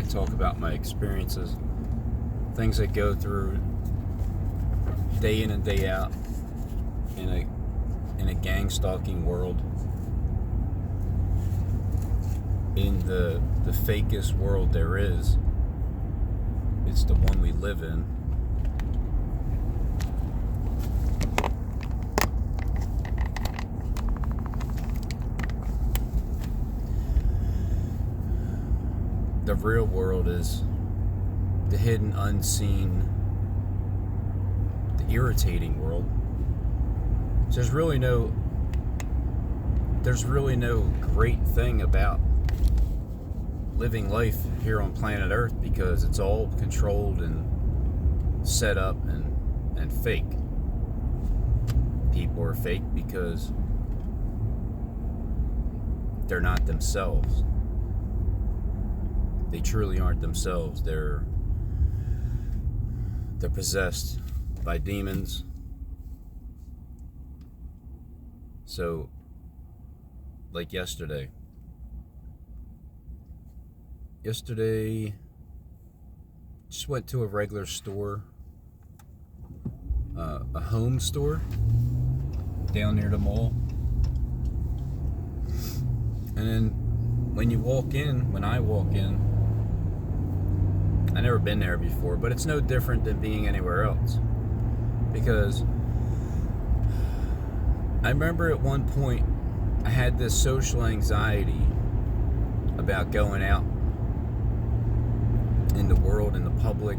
talk about my experiences, things I go through day in and day out in a gang stalking world, in the fakest world there is. It's the one we live in. The real world is the hidden, unseen, the irritating world. So there's really no great thing about living life here on planet Earth, because it's all controlled and set up and fake. People are fake because they're not themselves. They truly aren't themselves. They're possessed by demons. So, like yesterday, just went to a regular store, a home store down near the mall. And then when I walk in, I've never been there before, but it's no different than being anywhere else. Because I remember at one point I had this social anxiety about going out in the world, in the public.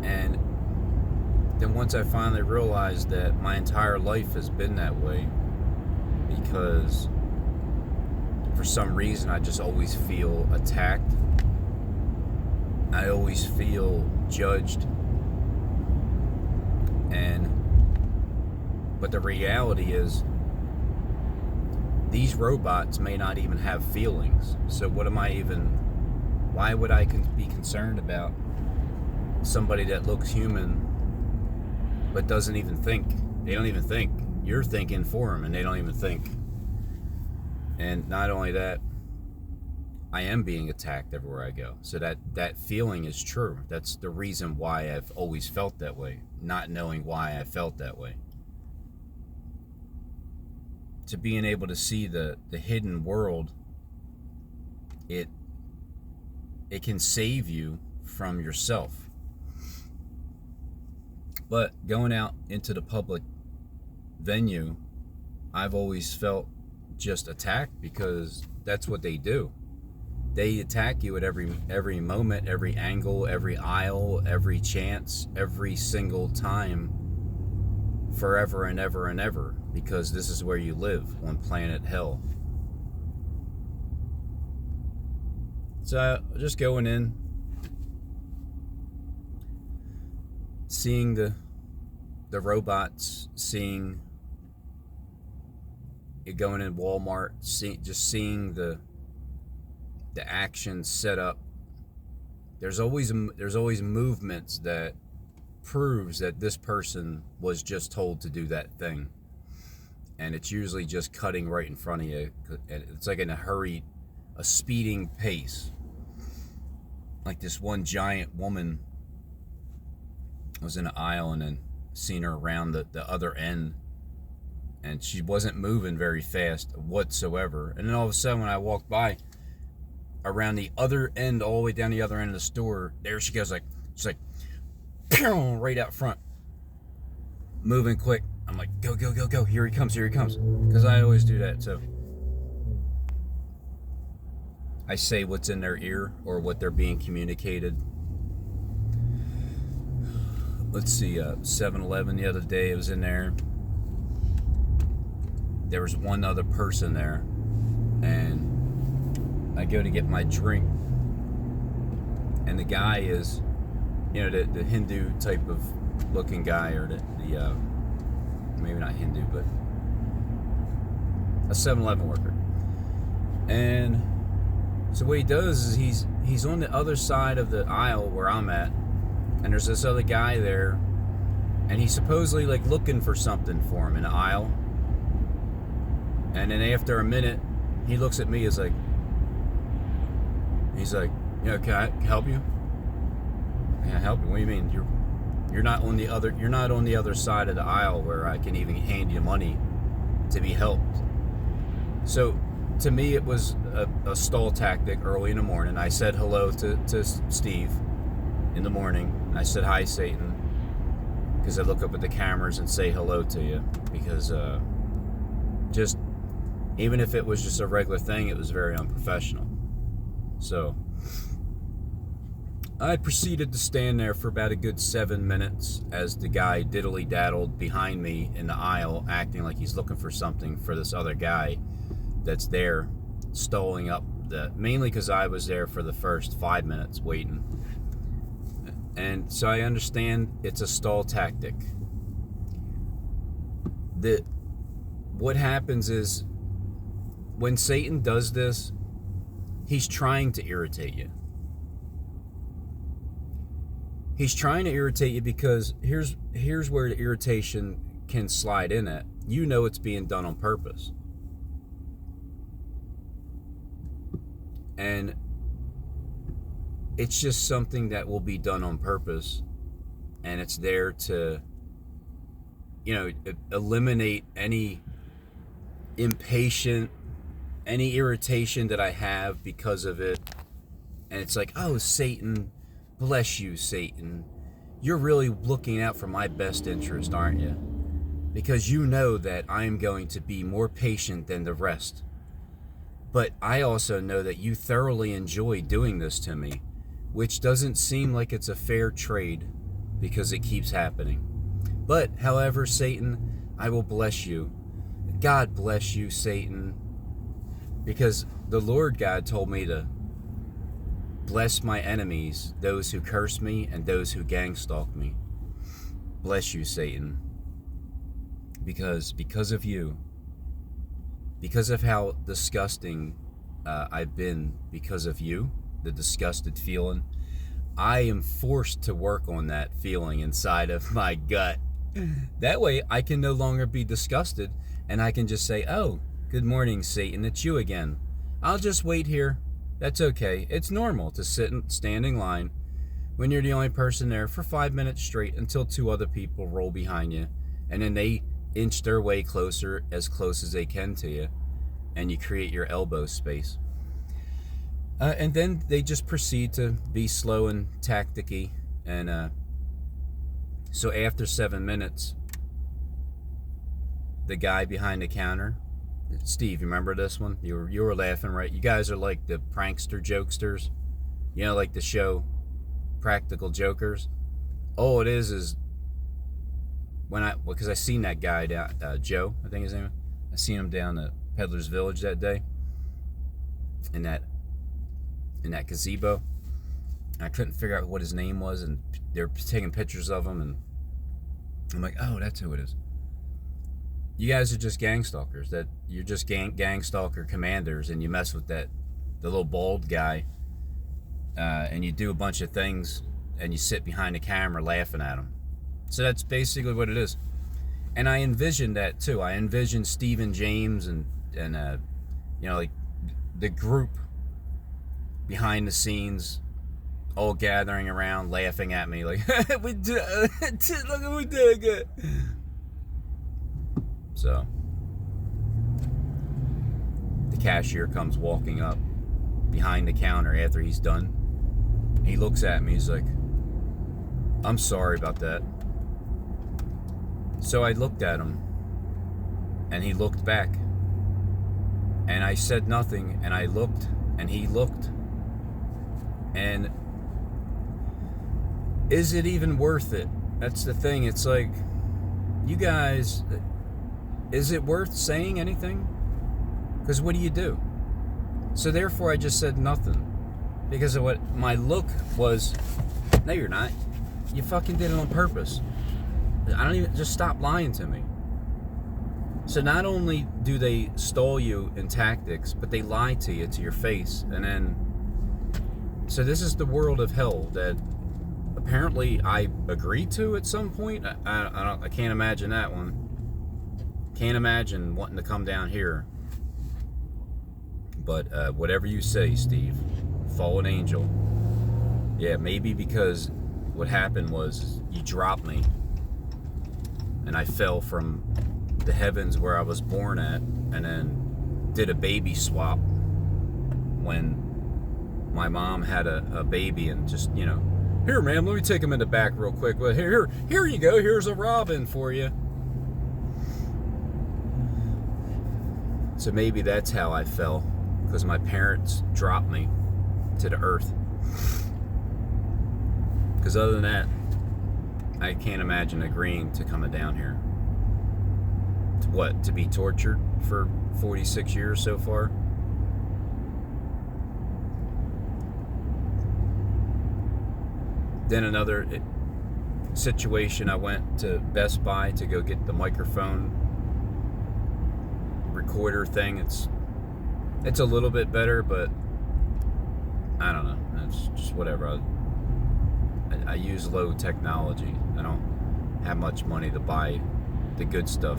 And then once I finally realized that my entire life has been that way, because for some reason I just always feel attacked. I always feel judged. But the reality is, these robots may not even have feelings. So why would I be concerned about somebody that looks human but doesn't even think? They don't even think. You're thinking for them, and they don't even think. And not only that, I am being attacked everywhere I go. So that feeling is true. That's the reason why I've always felt that way, not knowing why I felt that way. To being able to see the hidden world, it can save you from yourself. But going out into the public venue, I've always felt just attacked, because that's what they do. They attack you at every moment, every angle, every aisle, every chance, every single time, forever and ever and ever, because this is where you live, on planet hell. So just going in, seeing the robots, seeing it going in Walmart, seeing the action set up. There's always movements that proves that this person was just told to do that thing, and it's usually just cutting right in front of you. It's like in a speeding pace. Like this one giant woman was in an aisle, and then seen her around the other end, and she wasn't moving very fast whatsoever. And then all of a sudden, when I walked by around the other end, all the way down the other end of the store, there she goes, she's like right out front, moving quick. I'm like, go, go, go, go, here he comes, because I always do that. So I say what's in their ear, or what they're being communicated. Let's see, 7-Eleven the other day, it was in there. There was one other person there, and I go to get my drink, and the guy is, the Hindu type of looking guy, or the maybe not Hindu, but a 7-Eleven worker. And so what he does is he's on the other side of the aisle where I'm at, and there's this other guy there, and he's supposedly looking for something for him in the aisle. And then after a minute, he looks at me as like, He's like, can I help you? Can I help you? What do you mean? You're not on the other side of the aisle where I can even hand you money to be helped. So to me, it was a stall tactic early in the morning. I said hello to Steve in the morning. I said, hi, Satan, because I look up at the cameras and say hello to you, because just, even if it was just a regular thing, it was very unprofessional. So I proceeded to stand there for about a good 7 minutes as the guy diddly-daddled behind me in the aisle, acting like he's looking for something for this other guy that's there, stalling up, mainly because I was there for the first 5 minutes waiting. And so I understand it's a stall tactic. What happens is, when Satan does this, he's trying to irritate you. He's trying to irritate you because here's where the irritation can slide in at. You know it's being done on purpose. And it's just something that will be done on purpose, and it's there to, eliminate any impatient, any irritation that I have because of it. And it's like, oh, Satan, bless you, Satan. You're really looking out for my best interest, aren't you? Because you know that I'm going to be more patient than the rest. But I also know that you thoroughly enjoy doing this to me, which doesn't seem like it's a fair trade because it keeps happening. But, however, Satan, I will bless you. God bless you, Satan. Because the Lord God told me to bless my enemies, those who curse me and those who gang stalk me. Bless you, Satan. Because of you, because of how disgusting I've been because of you, the disgusted feeling, I am forced to work on that feeling inside of my gut. That way I can no longer be disgusted, and I can just say, oh, good morning, Satan, it's you again. I'll just wait here. That's okay. It's normal to stand in line when you're the only person there for 5 minutes straight until 2 other people roll behind you, and then they inch their way closer, as close as they can to you, and you create your elbow space. And then they just proceed to be slow and tacticky, and so after 7 minutes, the guy behind the counter, Steve, you remember this one? You were laughing, right? You guys are like the prankster jokesters, like the show Practical Jokers. All it is because I seen that guy down, Joe, I think his name. I seen him down at Peddler's Village that day, in that gazebo. I couldn't figure out what his name was, and they were taking pictures of him, and I'm like, oh, that's who it is. You guys are just gang stalkers. That you're just gang stalker commanders, and you mess with the little bald guy, and you do a bunch of things, and you sit behind the camera laughing at him. So that's basically what it is. And I envisioned that too. I envisioned Steve and James and like the group behind the scenes, all gathering around, laughing at me like, look what we did. So the cashier comes walking up behind the counter after he's done. He looks at me, he's like, I'm sorry about that. So I looked at him, and he looked back, and I said nothing, and I looked, and he looked, and is it even worth it? That's the thing. It's like, you guys, is it worth saying anything? Because what do you do? So therefore I just said nothing, because of what my look was. No, you're not. You fucking did it on purpose. I don't even, just stop lying to me. So not only do they stall you in tactics, but they lie to you to your face. And then, so this is the world of hell that apparently I agreed to at some point. I can't imagine that one. Can't imagine wanting to come down here. But whatever you say, Steve. fallen angel. Yeah, maybe because what happened was you dropped me and I fell from the heavens where I was born at, and then did a baby swap when my mom had a baby, and just, here, ma'am, let me take him in the back real quick. Well, here you go. Here's a robin for you. So maybe that's how I fell, because my parents dropped me to the earth. Because other than that, I can't imagine agreeing to coming down here. To be tortured for 46 years so far? Then another situation, I went to Best Buy to go get the microphone recorder thing. It's a little bit better, but I don't know. It's just whatever. I use low technology. I don't have much money to buy the good stuff.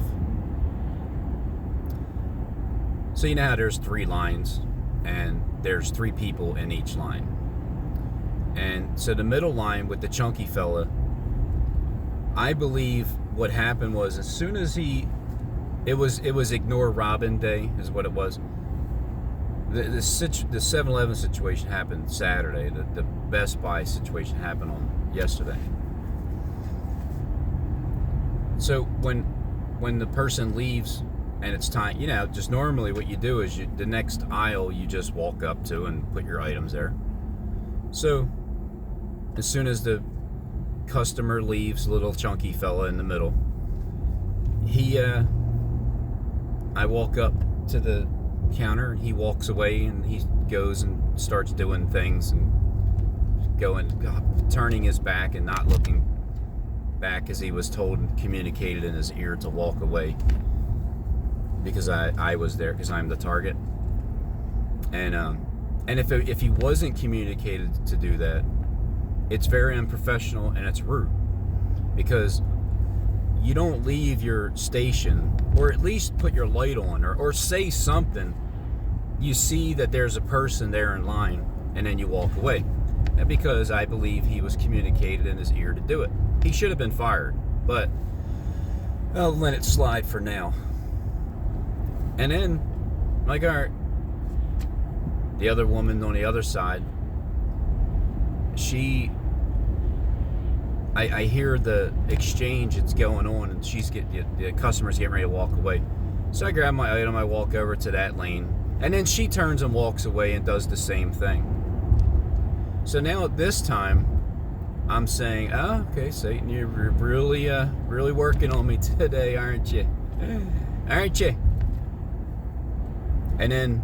So you know how there's 3 lines, and there's 3 people in each line. And so the middle line with the chunky fella, I believe what happened was, as soon as it was Ignore Robin Day is what it was. The 7-Eleven situation happened Saturday. The Best Buy situation happened on yesterday. So when the person leaves and it's time, just normally what you do is the next aisle you just walk up to and put your items there. So as soon as the customer leaves, little chunky fella in the middle, I walk up to the counter, and he walks away, and he goes and starts doing things and turning his back and not looking back, as he was told and communicated in his ear to walk away, because I was there, because I'm the target. And if he wasn't communicated to do that, it's very unprofessional and it's rude, because you don't leave your station, or at least put your light on, or say something. You see that there's a person there in line, and then you walk away. And because I believe he was communicated in his ear to do it. He should have been fired, but I'll let it slide for now. And then, all right, the other woman on the other side, I hear the exchange that's going on, and the customer's getting ready to walk away. So I grab my item, I walk over to that lane, and then she turns and walks away and does the same thing. So now at this time, I'm saying, oh, okay, Satan, you're really working on me today, aren't you? Aren't you? And then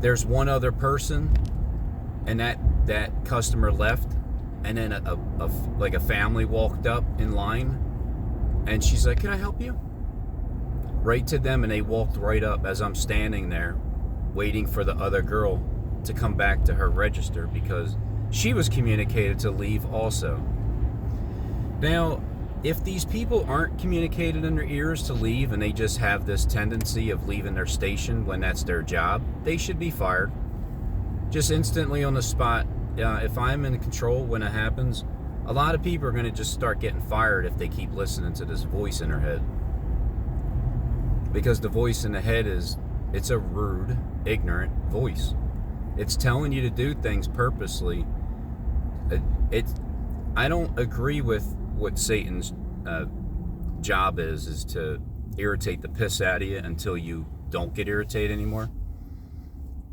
there's one other person, and that customer left. And then a family walked up in line, and she's like, "Can I help you?" Right to them, and they walked right up as I'm standing there waiting for the other girl to come back to her register, because she was communicated to leave also. Now, if these people aren't communicated in their ears to leave, and they just have this tendency of leaving their station when that's their job, they should be fired. Just instantly on the spot. If I'm in control when it happens, a lot of people are going to just start getting fired if they keep listening to this voice in their head. Because the voice in the head it's a rude, ignorant voice. It's telling you to do things purposely. I don't agree with what Satan's job is to irritate the piss out of you until you don't get irritated anymore.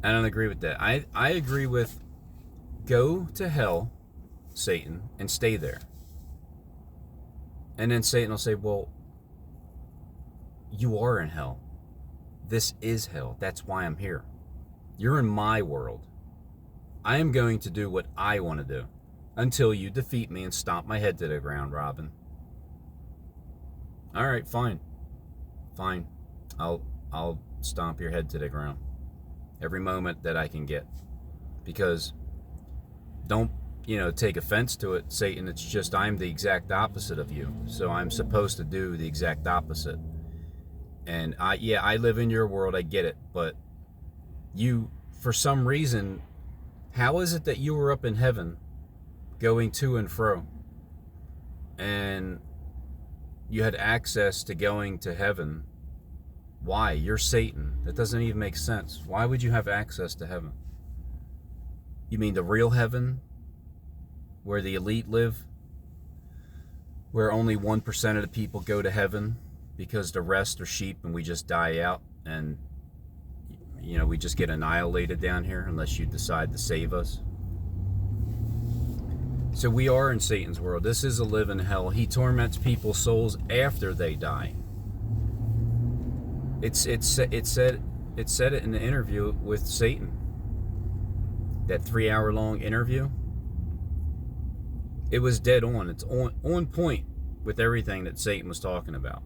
I don't agree with that. I agree with, go to hell, Satan, and stay there. And then Satan will say, well, you are in hell. This is hell. That's why I'm here. You're in my world. I am going to do what I want to do until you defeat me and stomp my head to the ground, Robin. All right, fine. Fine. I'll stomp your head to the ground every moment that I can get. Because don't, take offense to it, Satan. It's just I'm the exact opposite of you. So I'm supposed to do the exact opposite. And I live in your world, I get it. But you, for some reason, How is it that you were up in heaven going to and fro, and you had access to going to heaven? Why? You're Satan. That doesn't even make sense. Why would you have access to heaven? You mean the real heaven, where the elite live, where only 1% of the people go to heaven because the rest are sheep and we just die out and, you know, we just get annihilated down here unless you decide to save us? So we are in Satan's world. This is a living hell. He torments people's souls after they die. It said it in the interview with Satan. That 3-hour-long interview. It was dead on. It's on point with everything that Satan was talking about.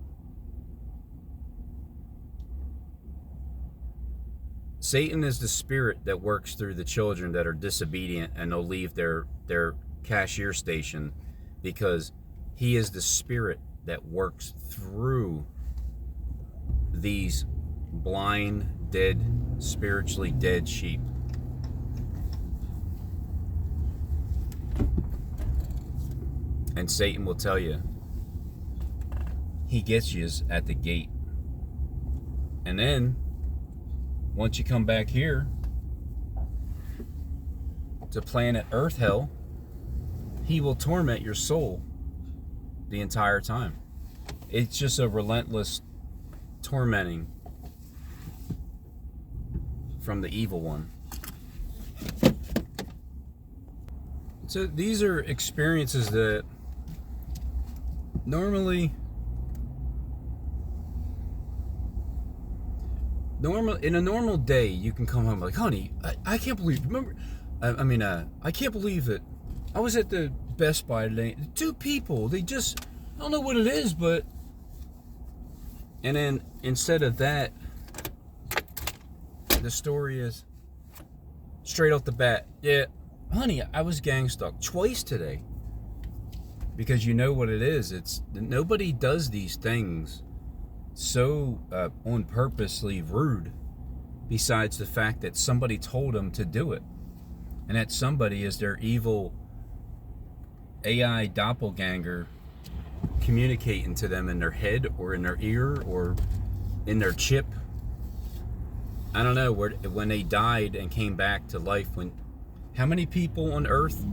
Satan is the spirit that works through the children that are disobedient, and they'll leave their cashier station, because he is the spirit that works through these blind, dead, spiritually dead sheep. And Satan will tell you, he gets you at the gate. And then, once you come back here to planet Earth Hell, he will torment your soul the entire time. It's just a relentless tormenting from the evil one. So these are experiences that normally in a normal day you can come home like, honey, I can't believe, remember, I can't believe that I was at the Best Buy today. 2 people, they just, I don't know what it is, but, and then instead of that, the story is straight off the bat, yeah, honey, I was gang stalked twice today. Because you know what it is. It's nobody does these things so on purposely rude, besides the fact that somebody told them to do it, and that somebody is their evil AI doppelganger communicating to them in their head or in their ear or in their chip. I don't know, when they died and came back to life. How many people on Earth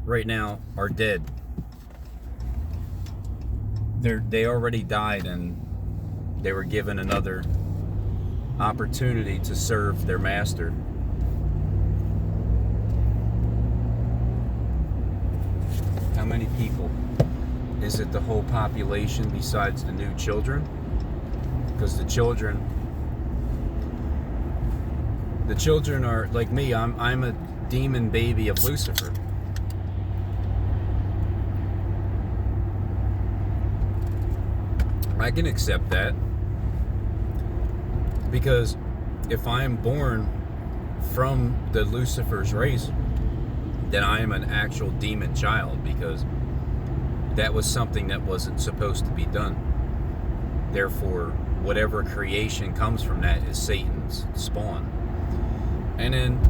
right now are dead? They already died, and they were given another opportunity to serve their master. How many people? Is it the whole population besides the new children? Because the children are like me. I'm a demon baby of Lucifer. I can accept that, because if I am born from the Lucifer's race, then I am an actual demon child, because that was something that wasn't supposed to be done. Therefore, whatever creation comes from that is Satan's spawn. And then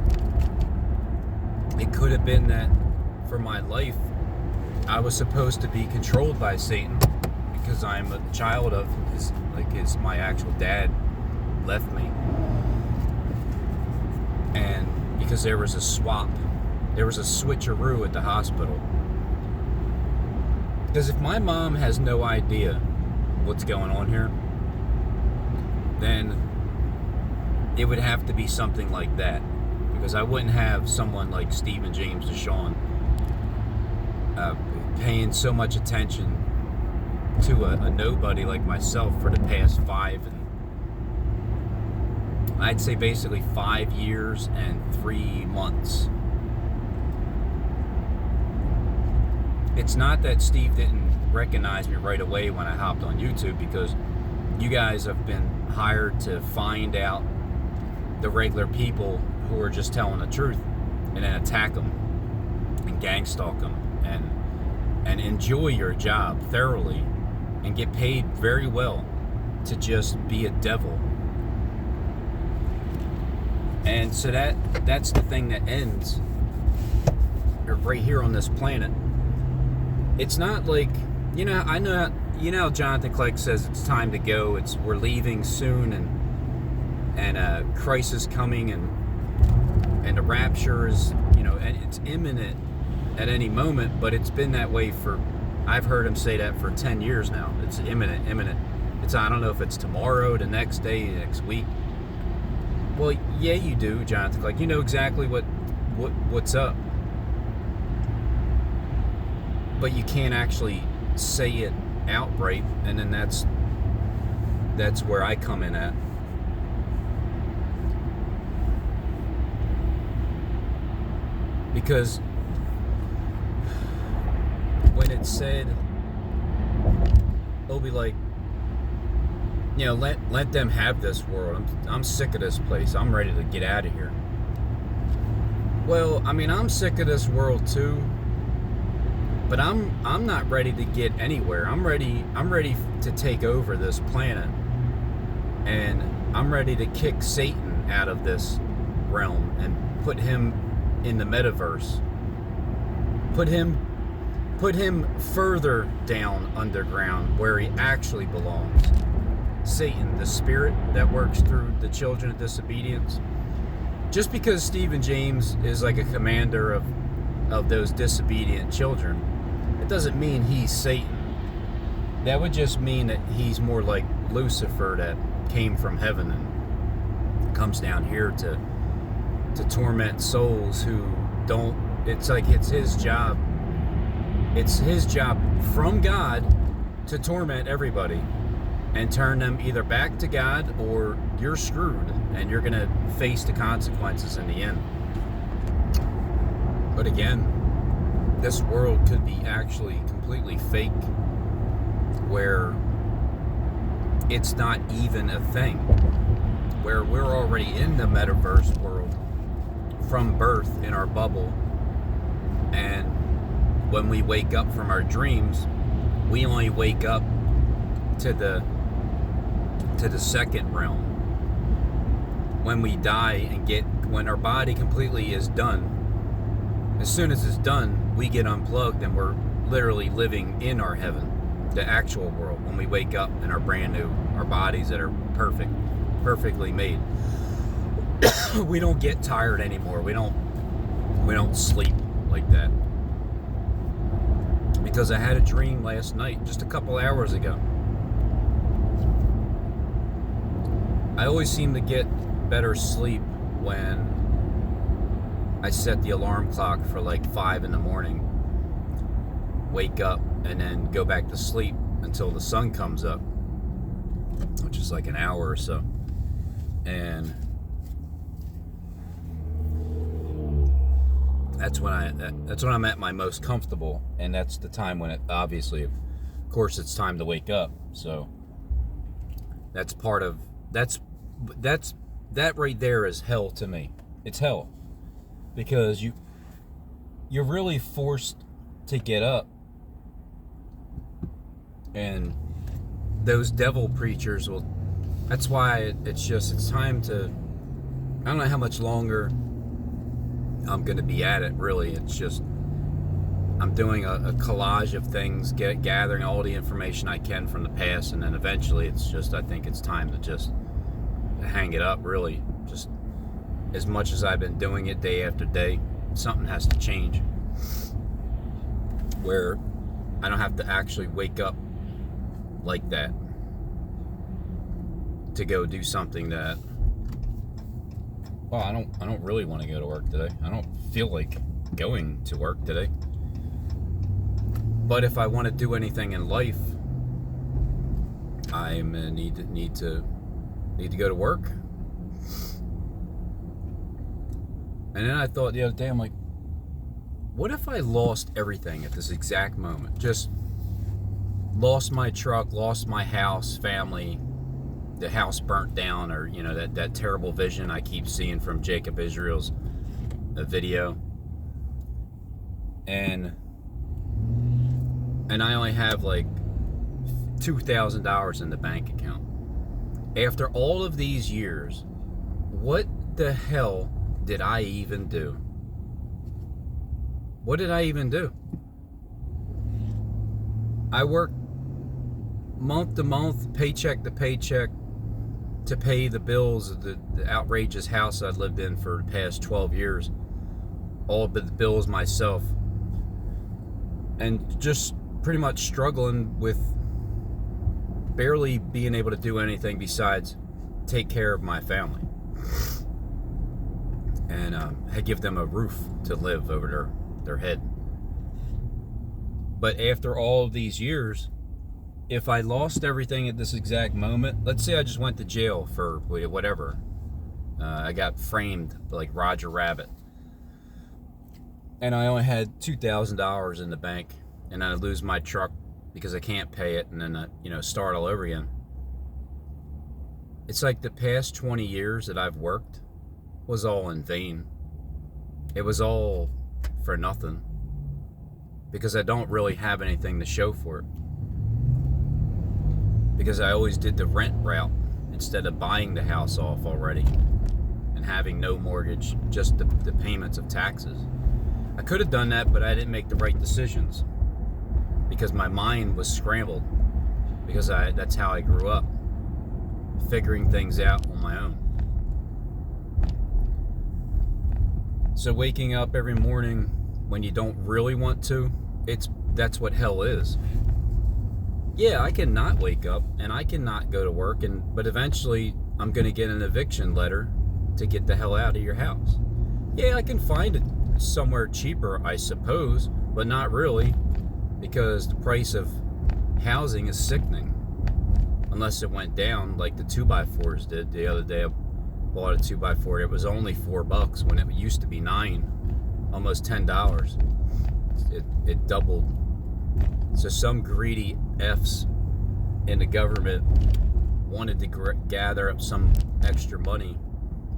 it could have been that for my life, I was supposed to be controlled by Satan, because I'm a child of my actual dad left me. And because there was a switcheroo at the hospital. Because if my mom has no idea what's going on here, then it would have to be something like that. Because I wouldn't have someone like Stephen James DeShawn paying so much attention to a nobody like myself for the past 5 years and 3 months. It's not that Steve didn't recognize me right away when I hopped on YouTube, because you guys have been hired to find out the regular people who are just telling the truth, and then attack them and gang stalk them and enjoy your job thoroughly and get paid very well to just be a devil. And so that's the thing that ends right here on this planet. It's not like, I know, Jonathan Clegg says it's time to go. We're leaving soon, and a crisis coming, and the rapture is, and it's imminent at any moment. But it's been that way I've heard him say that for 10 years now. It's imminent. I don't know if it's tomorrow, the next day, next week. Well, yeah, you do, Jonathan Clegg. You know exactly what's up. But you can't actually say it outright, and then that's where I come in at. Because when it's said, it'll be like, let them have this world. I'm sick of this place. I'm ready to get out of here. Well, I'm sick of this world too. But I'm not ready to get anywhere. I'm ready to take over this planet. And I'm ready to kick Satan out of this realm and put him in the metaverse. Put him further down underground where he actually belongs. Satan, the spirit that works through the children of disobedience. Just because Stephen James is like a commander of those disobedient children, it doesn't mean he's Satan. That would just mean that he's more like Lucifer that came from heaven and comes down here to torment souls who don't. It's like it's his job. It's his job from God to torment everybody and turn them either back to God, or you're screwed and you're going to face the consequences in the end. But again, this world could be actually completely fake, where it's not even a thing, where we're already in the metaverse world from birth in our bubble, and when we wake up from our dreams, we only wake up to the second realm. When we die when our body completely is done, as soon as it's done, we get unplugged and we're literally living in our heaven, the actual world. When we wake up and are brand new, our bodies that are perfectly made. We don't get tired anymore. We don't sleep like that. Because I had a dream last night, just a couple hours ago. I always seem to get better sleep when I set the alarm clock for like 5 in the morning, wake up, and then go back to sleep until the sun comes up, which is like an hour or so. And that's when I'm at my most comfortable, and that's the time when it obviously, of course, it's time to wake up. So that's part of that right there is hell to me. It's hell, because you're really forced to get up, and those devil preachers will. That's why it's time to. I don't know how much longer I'm going to be at it, really. It's just I'm doing a collage of things, gathering all the information I can from the past, and then eventually I think it's time to just hang it up, really. Just as much as I've been doing it day after day, something has to change where I don't have to actually wake up like that to go do something that, well, I don't really want to go to work today. I don't feel like going to work today. But if I want to do anything in life, I'm gonna need to go to work. And then I thought the other day, I'm like, what if I lost everything at this exact moment? Just lost my truck, lost my house, family, the house burnt down, or that terrible vision I keep seeing from Jacob Israel's video, and I only have like $2,000 in the bank account. After all of these years, what the hell did I even do? What did I even do? I worked month to month, paycheck to paycheck, to pay the bills of the outrageous house I'd lived in for the past 12 years. All of the bills myself. And just pretty much struggling with barely being able to do anything besides take care of my family. And give them a roof to live over their head. But after all of these years, if I lost everything at this exact moment, let's say I just went to jail for whatever. I got framed like Roger Rabbit. And I only had $2,000 in the bank. And I lose my truck because I can't pay it. And then, start all over again. It's like the past 20 years that I've worked was all in vain. It was all for nothing. Because I don't really have anything to show for it. Because I always did the rent route instead of buying the house off already and having no mortgage, just the payments of taxes. I could have done that, but I didn't make the right decisions because my mind was scrambled, because that's how I grew up, figuring things out on my own. So waking up every morning when you don't really want to, that's what hell is. Yeah, I can not wake up and I cannot go to work, but eventually I'm going to get an eviction letter to get the hell out of your house. Yeah, I can find it somewhere cheaper, I suppose, but not really, because the price of housing is sickening. Unless it went down like the 2x4s did. The other day I bought a 2x4. It was only $4 when it used to be $9, almost $10. It doubled. So some greedy F's in the government wanted to gather up some extra money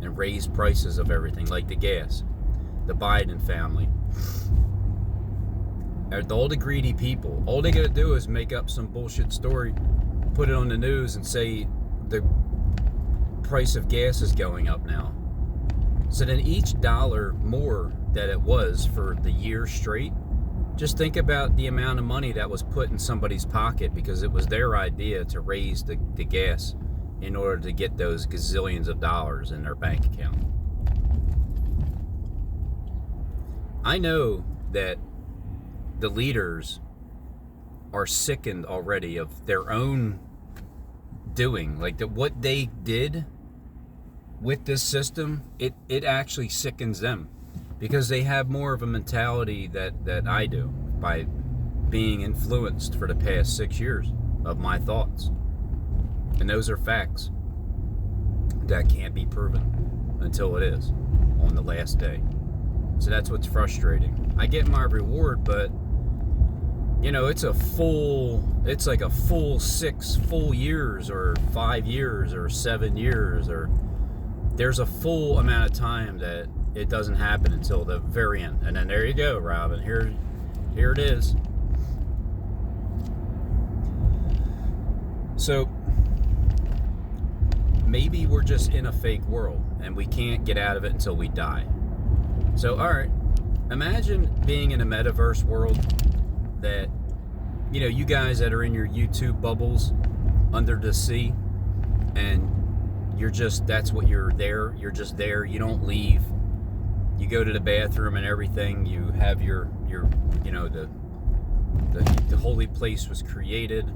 and raise prices of everything, like the gas. The Biden family. All the greedy people. All they gotta do is make up some bullshit story, put it on the news, and say the price of gas is going up now. So then each dollar more that it was for the year straight, just think about the amount of money that was put in somebody's pocket because it was their idea to raise the gas in order to get those gazillions of dollars in their bank account. I know that the leaders are sickened already of their own doing. Like what they did with this system, it actually sickens them. Because they have more of a mentality that I do by being influenced for the past 6 years of my thoughts. And those are facts that can't be proven until it is on the last day. So that's what's frustrating. I get my reward, but it's like a full 6 full years or 5 years or 7 years, or there's a full amount of time that it doesn't happen until the very end. And then there you go, Robin. Here it is. So maybe we're just in a fake world and we can't get out of it until we die. So, all right, imagine being in a metaverse world that, you guys that are in your YouTube bubbles under the sea, and that's what you're there. You're just there. You don't leave. You go to the bathroom and everything. You have your the holy place was created.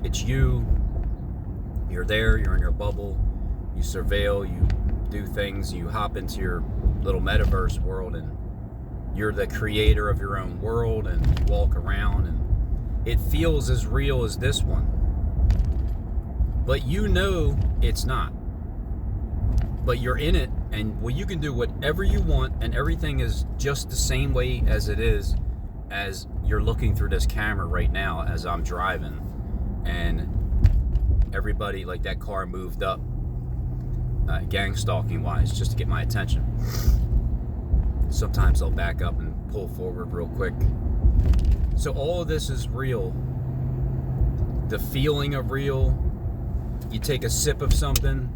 It's you. You're there. You're in your bubble. You surveil. You do things. You hop into your little metaverse world, and you're the creator of your own world. And you walk around, and it feels as real as this one. But it's not. But you're in it, and you can do whatever you want, and everything is just the same way as it is as you're looking through this camera right now as I'm driving. And everybody, like that car moved up, gang stalking wise, just to get my attention. Sometimes I'll back up and pull forward real quick. So all of this is real. The feeling of real. You take a sip of something,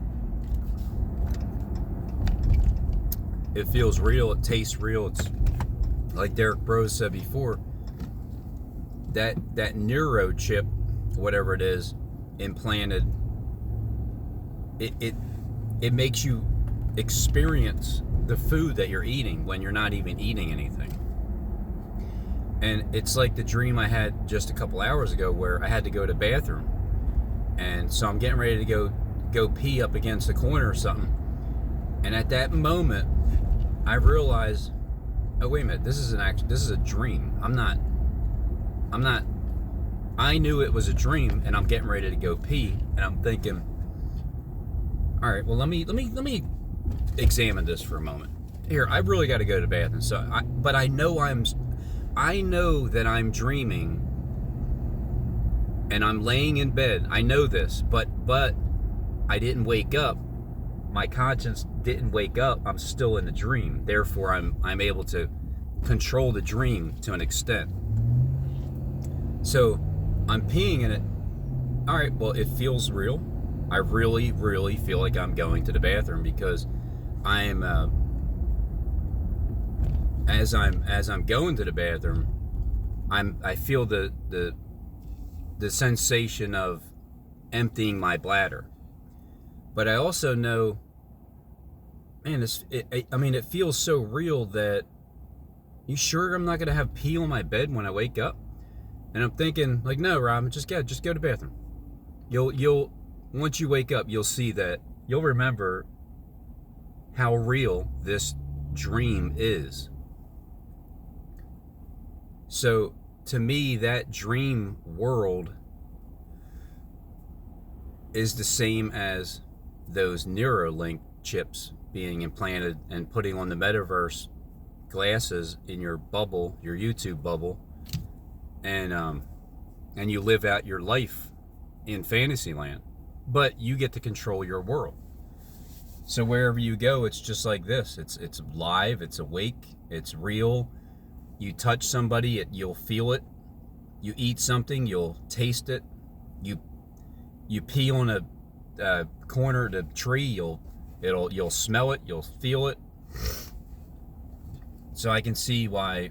It feels real. It tastes real. It's like Derek Bros said before. That neuro chip, whatever it is, implanted. It makes you experience the food that you're eating when you're not even eating anything. And it's like the dream I had just a couple hours ago where I had to go to the bathroom. And so I'm getting ready to go pee up against the corner or something. And at that moment, I realized, oh, wait a minute, this is a dream. I knew it was a dream, and I'm getting ready to go pee, and I'm thinking, all right, well, let me examine this for a moment. Here, I really got to go to the bathroom. But I know that I'm dreaming, and I'm laying in bed. I know this, but I didn't wake up. My conscience didn't wake up. I'm still in the dream. Therefore, I'm able to control the dream to an extent. So I'm peeing in it. All right, well, it feels real. I really, really feel like I'm going to the bathroom because I'm as I'm going to the bathroom, I feel the sensation of emptying my bladder. But I also know, man, it feels so real that, you sure I'm not gonna have pee on my bed when I wake up? And I'm thinking, like, no, Rob, just go to the bathroom. You'll once you wake up, you'll see that, you'll remember how real this dream is. So to me, that dream world is the same as those Neuralink chips being implanted and putting on the metaverse glasses in your bubble, your YouTube bubble, and you live out your life in Fantasyland, but you get to control your world. So wherever you go, it's just like this. It's live, it's awake, it's real. You touch somebody, you'll feel it. You eat something, you'll taste it. You pee on a corner of the tree, you'll smell it, you'll feel it. So I can see why.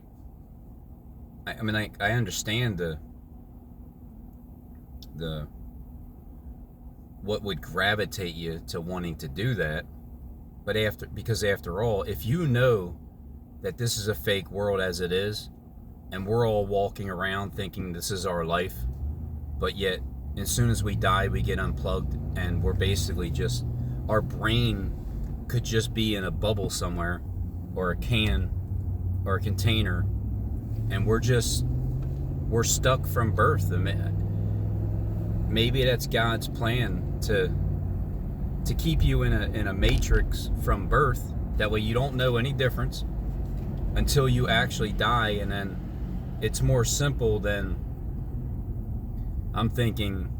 I understand the what would gravitate you to wanting to do that, but because after all, if you know that this is a fake world as it is, and we're all walking around thinking this is our life, but yet as soon as we die, we get unplugged, and we're basically just, our brain could just be in a bubble somewhere, or a can, or a container, and we're stuck from birth. Maybe that's God's plan to keep you in a matrix from birth. That way you don't know any difference until you actually die, and then it's more simple than, I'm thinking,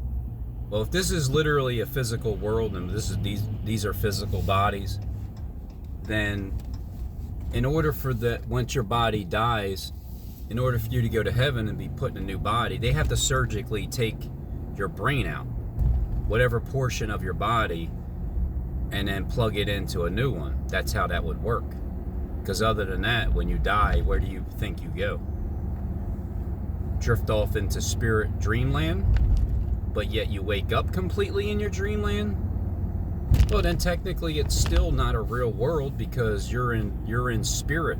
well, if this is literally a physical world and these are physical bodies, then in order for once your body dies, in order for you to go to heaven and be put in a new body, they have to surgically take your brain out, whatever portion of your body, and then plug it into a new one. That's how that would work. Because other than that, when you die, where do you think you go? Drift off into spirit dreamland, but yet you wake up completely in your dreamland? Well, then technically it's still not a real world, because you're in spirit.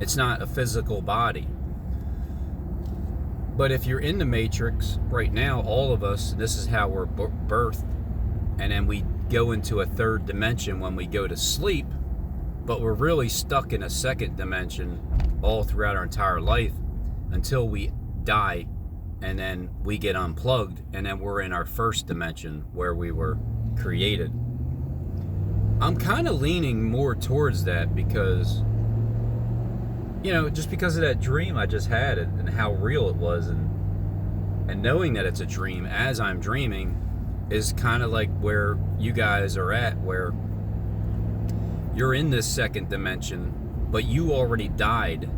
It's not a physical body. But if you're in the matrix right now, all of us, this is how we're birthed, and then we go into a third dimension when we go to sleep, but we're really stuck in a second dimension all throughout our entire life until we die, and then we get unplugged, and then we're in our first dimension where we were created. I'm kind of leaning more towards that because, just because of that dream I just had and how real it was, and knowing that it's a dream as I'm dreaming is kind of like where you guys are at, where you're in this second dimension, but you already died,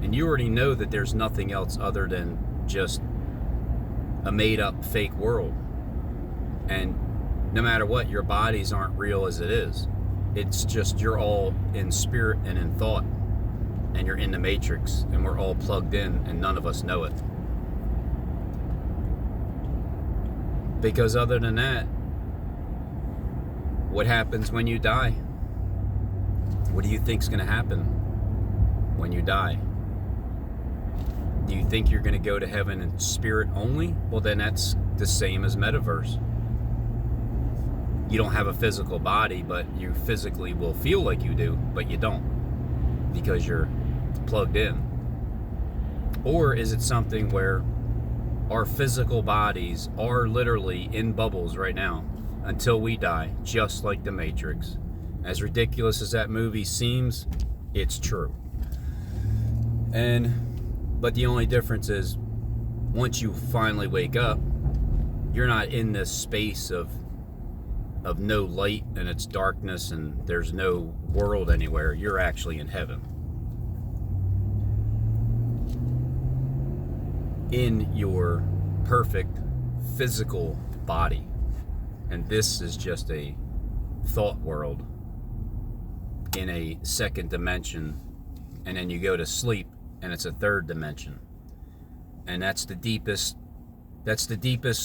and you already know that there's nothing else other than just a made-up fake world. And no matter what, your bodies aren't real as it is. It's just you're all in spirit and in thought, and you're in the matrix, and we're all plugged in, and none of us know it. Because other than that, what happens when you die? What do you think's going to happen when you die? Do you think you're going to go to heaven in spirit only? Well, then that's the same as metaverse. You don't have a physical body, but you physically will feel like you do, but you don't, because you're plugged in. Or is it something where our physical bodies are literally in bubbles right now until we die, just like the Matrix? As ridiculous as that movie seems, it's true. But the only difference is, once you finally wake up, you're not in this space of no light and it's darkness and there's no world anywhere. You're actually in heaven. In your perfect physical body. And this is just a thought world in a second dimension, and then you go to sleep and it's a third dimension. And that's the deepest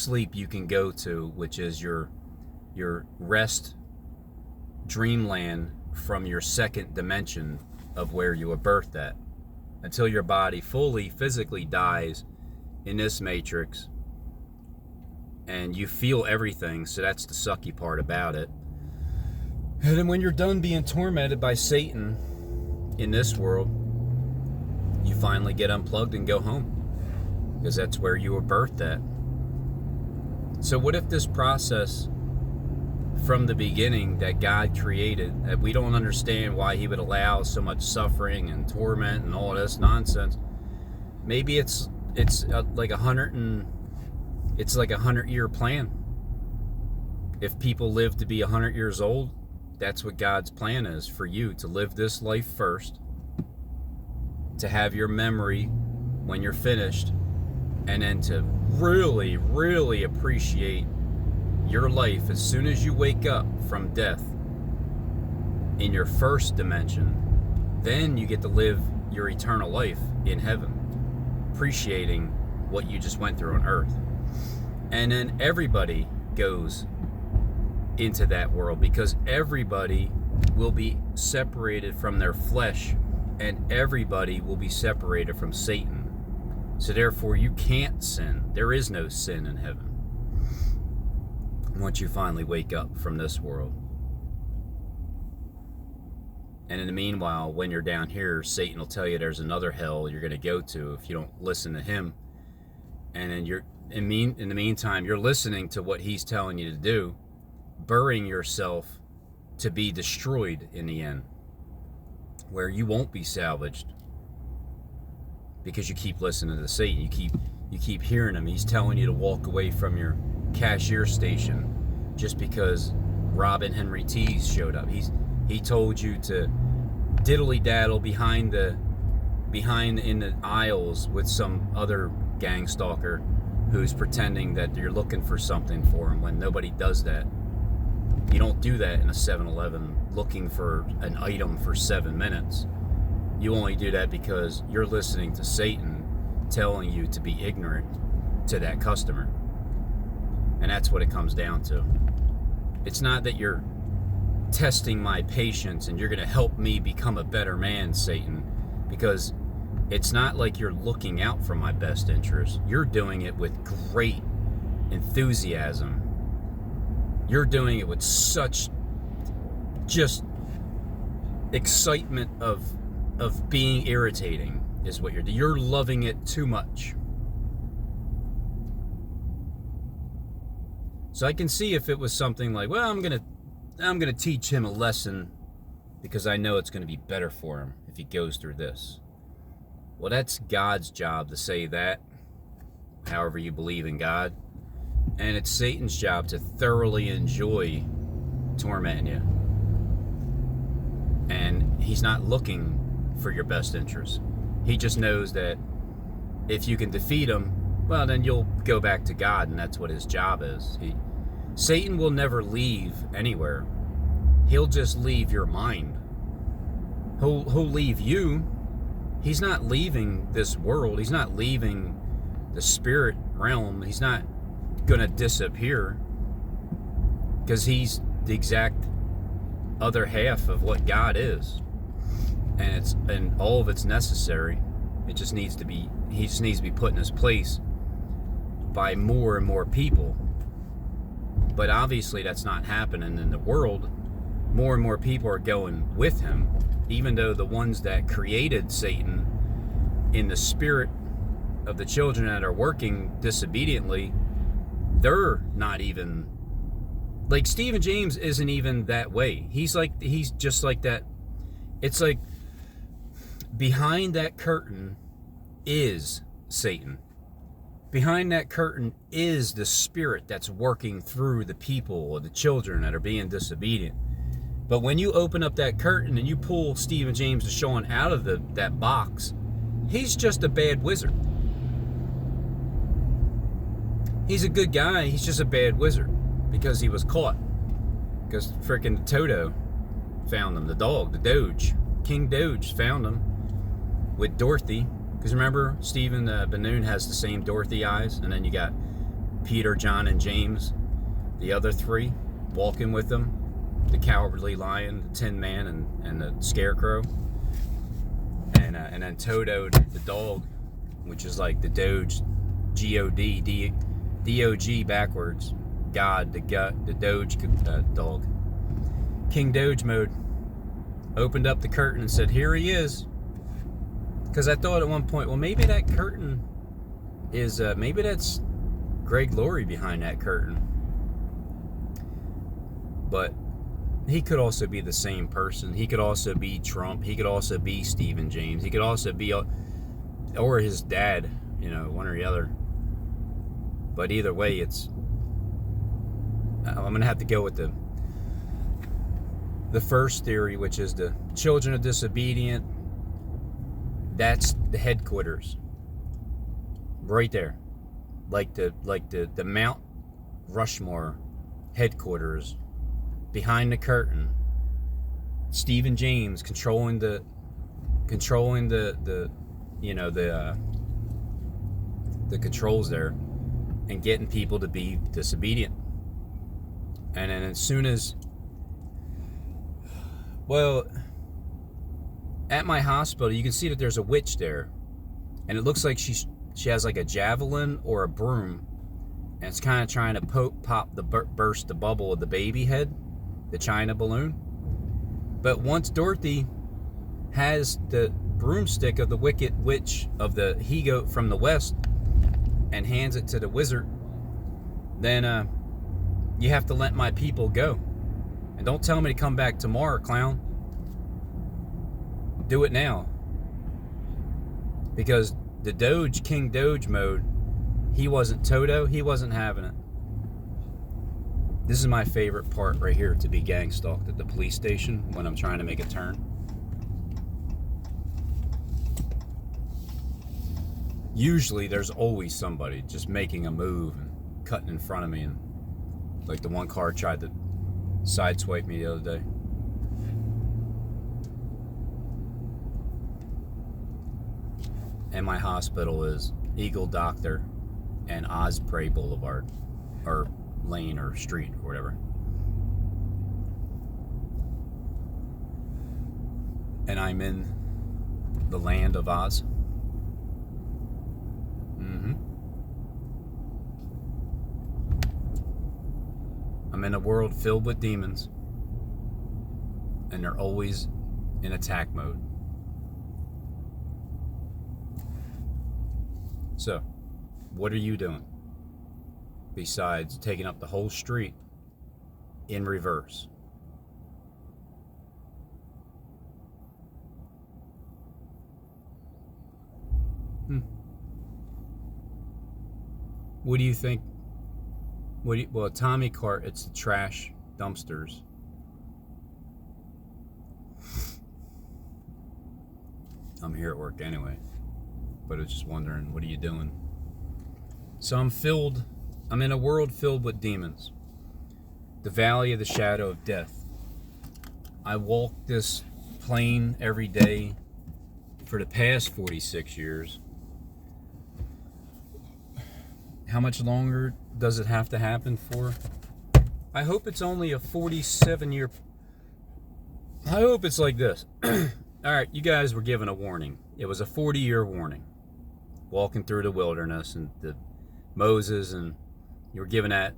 sleep you can go to, which is your rest dreamland from your second dimension of where you were birthed at, until your body fully physically dies in this matrix and you feel everything. So that's the sucky part about it. And then when you're done being tormented by Satan in this world, you finally get unplugged and go home, because that's where you were birthed at. So what if this process from the beginning that God created, that we don't understand why he would allow so much suffering and torment and all this nonsense, maybe it's like a 100-year plan. If people live to be 100 years old, that's what God's plan is for you, to live this life first, to have your memory when you're finished, and then to really, really appreciate your life as soon as you wake up from death in your first dimension. Then you get to live your eternal life in heaven, appreciating what you just went through on earth. And then everybody goes into that world, because everybody will be separated from their flesh, and everybody will be separated from Satan. So therefore you can't sin. There is no sin in heaven once you finally wake up from this world. And in the meanwhile, when you're down here, Satan will tell you there's another hell you're going to go to if you don't listen to him. And then in the meantime, you're listening to what he's telling you to do, burying yourself to be destroyed in the end, where you won't be salvaged, because you keep listening to Satan. You keep hearing him. He's telling you to walk away from your cashier station just because Robin Henry Tees showed up. He told you to diddly daddle behind in the aisles with some other gang stalker who's pretending that you're looking for something for him, when nobody does that. You don't do that in a 7-Eleven looking for an item for 7 minutes. You only do that because you're listening to Satan telling you to be ignorant to that customer. And that's what it comes down to. It's not that you're testing my patience and you're going to help me become a better man, Satan, because it's not like you're looking out for my best interest. You're doing it with great enthusiasm. You're doing it with such just excitement of being irritating is what you're doing. You're loving it too much. So I can see if it was something like, well, I'm gonna teach him a lesson because I know it's gonna be better for him if he goes through this. Well, that's God's job to say that, however you believe in God. And it's Satan's job to thoroughly enjoy tormenting you. And he's not looking for your best interest. He just knows that if you can defeat him, well, then you'll go back to God, and that's what his job is. Satan will never leave anywhere. he'll just leave your mind. He'll leave you. He's not leaving this world. He's not leaving the spirit realm. He's not going to disappear, because he's the exact other half of what God is. And all of it's necessary. It just needs to be, he just needs to be put in his place by more and more people. But obviously that's not happening in the world. More and more people are going with him, even though the ones that created Satan in the spirit of the children that are working disobediently, they're not even, like, Stephen James isn't even that way. He's just like that. It's like behind that curtain is Satan. Behind that curtain is the spirit that's working through the people or the children that are being disobedient. But when you open up that curtain and you pull Stephen James DeShawn out of that box, he's just a bad wizard. He's a good guy, he's just a bad wizard because he was caught. Because freaking Toto found him, the dog, the Doge. King Doge found him with Dorothy. Because remember, Stephen Ben-Nun has the same Dorothy eyes, and then you got Peter, John, and James, the other three, walking with them. The Cowardly Lion, the Tin Man, and the Scarecrow. And then Toto, the dog, which is like the Doge, G-O-D, D-O-G backwards. God, the Doge dog. King Doge mode opened up the curtain and said, here he is. Because I thought at one point, well, maybe that curtain is, maybe that's Greg Laurie behind that curtain. But he could also be the same person. He could also be Trump. He could also be Stephen James. He could also be, or his dad, one or the other. But either way, I'm going to have to go with the first theory, which is the children of disobedient. That's the headquarters, right there, like the Mount Rushmore headquarters, behind the curtain. Stephen James controlling the controls there, and getting people to be disobedient. And then as soon as, well, at my hospital, you can see that there's a witch there, and it looks like she has like a javelin or a broom, and it's kind of trying to burst the bubble of the baby head, the China balloon. But once Dorothy has the broomstick of the wicked witch of the he-goat from the west and hands it to the wizard, then you have to let my people go. And don't tell me to come back tomorrow, clown. Do it now. Because the Doge, King Doge mode, he wasn't Toto, he wasn't having it. This is my favorite part right here, to be gang stalked at the police station when I'm trying to make a turn. Usually there's always somebody just making a move and cutting in front of me, and like the one car tried to sideswipe me the other day. And my hospital is Eagle Doctor and Osprey Boulevard, or lane or street or whatever. And I'm in the land of Oz. I'm in a world filled with demons, and they're always in attack mode. So, what are you doing besides taking up the whole street in reverse? What do you think? Well, Tommy Cart, it's the trash dumpsters. I'm here at work anyway, but I was just wondering, what are you doing? So I'm in a world filled with demons. The valley of the shadow of death. I walk this plane every day for the past 46 years. How much longer does it have to happen for? I hope it's only a 47-year... I hope it's like this. Alright, you guys were given a warning. It was a 40-year warning. Walking through the wilderness, and Moses, and you were given that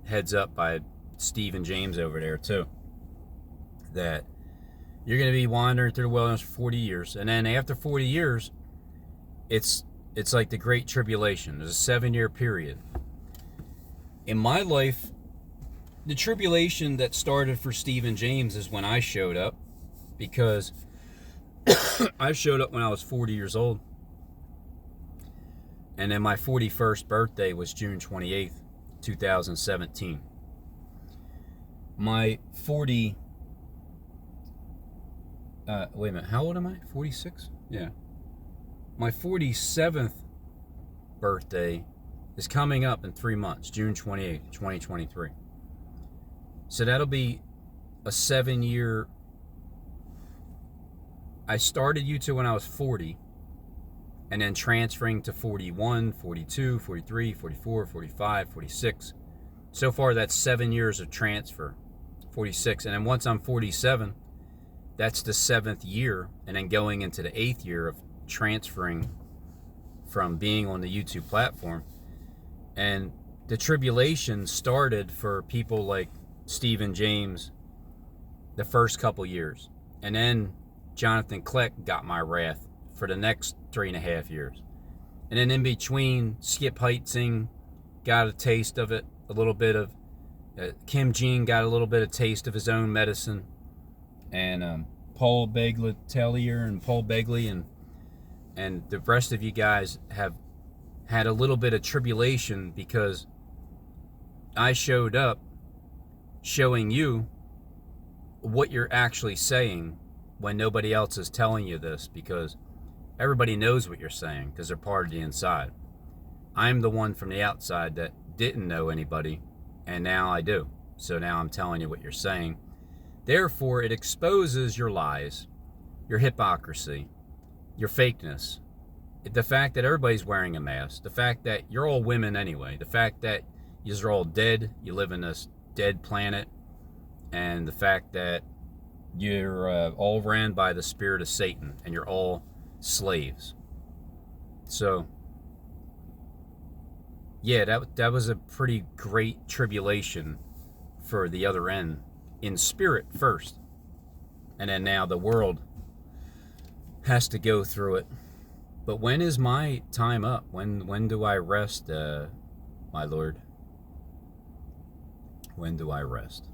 heads up by Stephen James over there too. That you're going to be wandering through the wilderness for 40 years. And then after 40 years, it's like the Great Tribulation. There's a 7-year period. In my life, the tribulation that started for Stephen James is when I showed up, because I showed up when I was 40 years old. And then my 41st birthday was June 28th, 2017. My 40... wait a minute, how old am I? 46? Yeah. My 47th birthday is coming up in 3 months, June 28th, 2023. So that'll be a 7-year... I started YouTube when I was 40, and then transferring to 41, 42, 43, 44, 45, 46. So far, that's 7 years of transfer, 46. And then once I'm 47, that's the 7th year, and then going into the 8th year of transferring from being on the YouTube platform. And the tribulation started for people like Stephen James the first couple years. And then Jonathan Kleck got my wrath for the next 3.5 years. And then in between, Skip Heitzing got a taste of it, a little bit of... Kim Jean got a little bit of taste of his own medicine. And Paul Begley and Paul Begley and the rest of you guys have had a little bit of tribulation, because I showed up showing you what you're actually saying when nobody else is telling you this, because everybody knows what you're saying because they're part of the inside. I'm the one from the outside that didn't know anybody, and now I do. So now I'm telling you what you're saying. Therefore, it exposes your lies, your hypocrisy, your fakeness, the fact that everybody's wearing a mask, the fact that you're all women anyway, the fact that you're all dead, you live in this dead planet, and the fact that you're all ran by the spirit of Satan, and you're all slaves. So, yeah, that was a pretty great tribulation for the other end, in spirit first. And then now the world has to go through it. But when is my time up? When do I rest, my Lord? When do I rest?